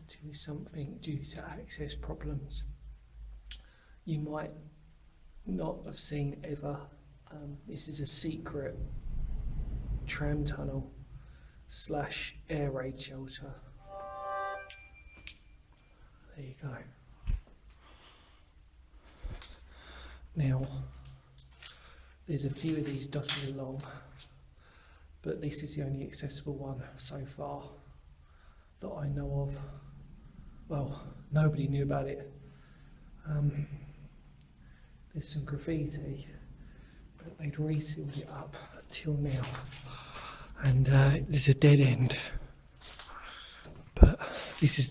to something due to access problems. You might not have seen ever. This is a secret tram tunnel / air raid shelter. There you go. Now, there's a few of these dotted along, but this is the only accessible one so far that I know of. Well, nobody knew about it. There's some graffiti, but they'd resealed it up till now, and there's a dead end. But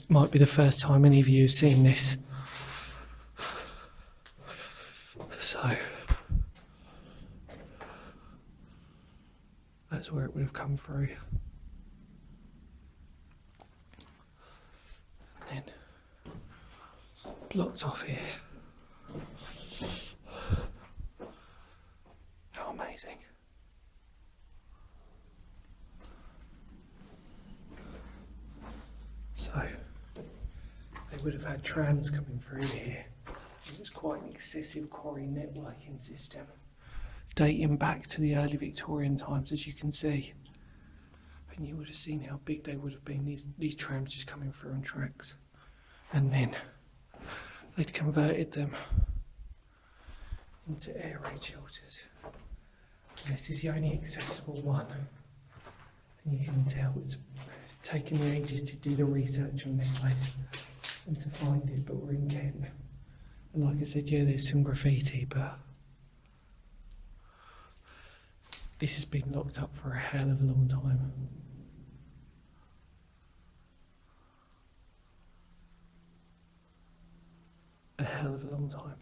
might be the first time any of you have seen this. So that's where it would have come through. And then blocked off here. How amazing. So they would have had trams coming through here. It was quite an excessive quarry networking system, dating back to the early Victorian times, as you can see. And you would have seen how big they would have been, these trams just coming through on tracks. And then they'd converted them into air raid shelters. And this is the only accessible one. And you can tell it's taken me ages to do the research on this place and to find it, but we're in Kent. And like I said, yeah, there's some graffiti, but this has been locked up for a hell of a long time. A hell of a long time.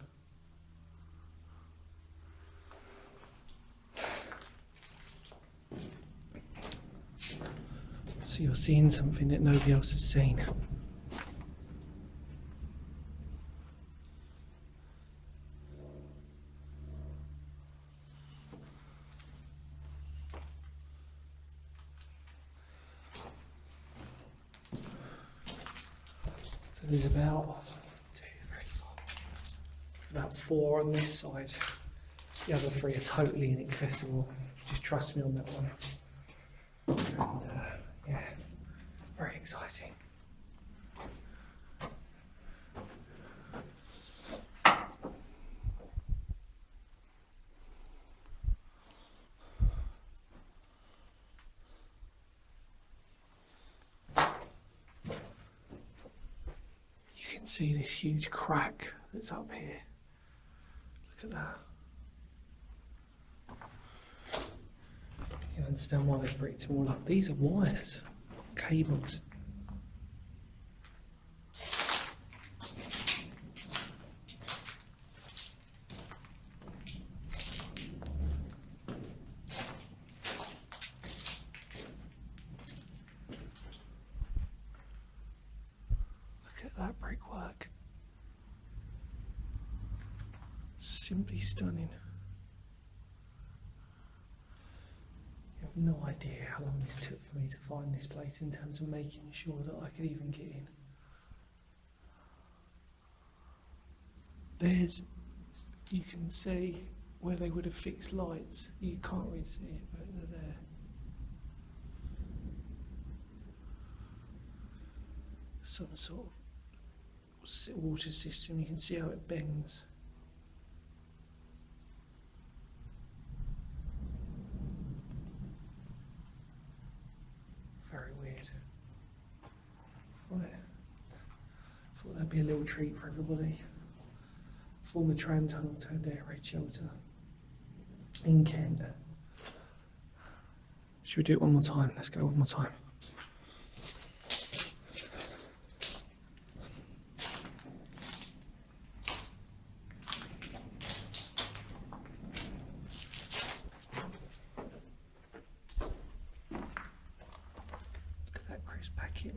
So you're seeing something that nobody else has seen. So there's about 4 on this side. The other 3 are totally inaccessible. Just trust me on that one. And yeah, very exciting. You can see this huge crack that's up here. Look at that. You can understand why they bricked them all up. These are wires, cables. Look at that brickwork. Simply stunning. You have no idea how long this took for me to find this place in terms of making sure that I could even get in. You can see where they would have fixed lights. You can't really see it, but they're there. Some sort of water system, you can see how it bends. Very weird. Right. Thought that'd be a little treat for everybody. Former tram tunnel turned air raid shelter in Kent. Should we do it one more time? Let's go one more time.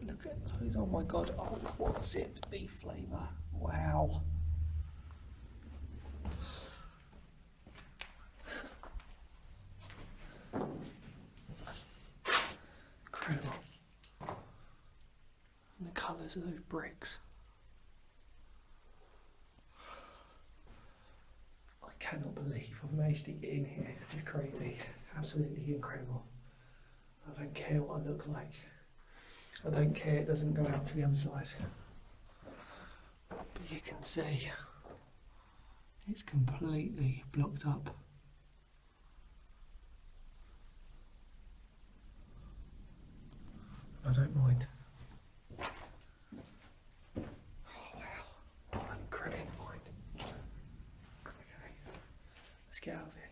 Look at those, oh my god, oh what's it, beef flavour, wow. Incredible. And the colours. colours of those bricks. I cannot believe I've managed to get in here. This is crazy. Absolutely incredible. I don't care what I look like. I don't care it doesn't go out to the other side. But you can see it's completely blocked up. I don't mind. Oh wow, what an incredible find. Okay, let's get out of here.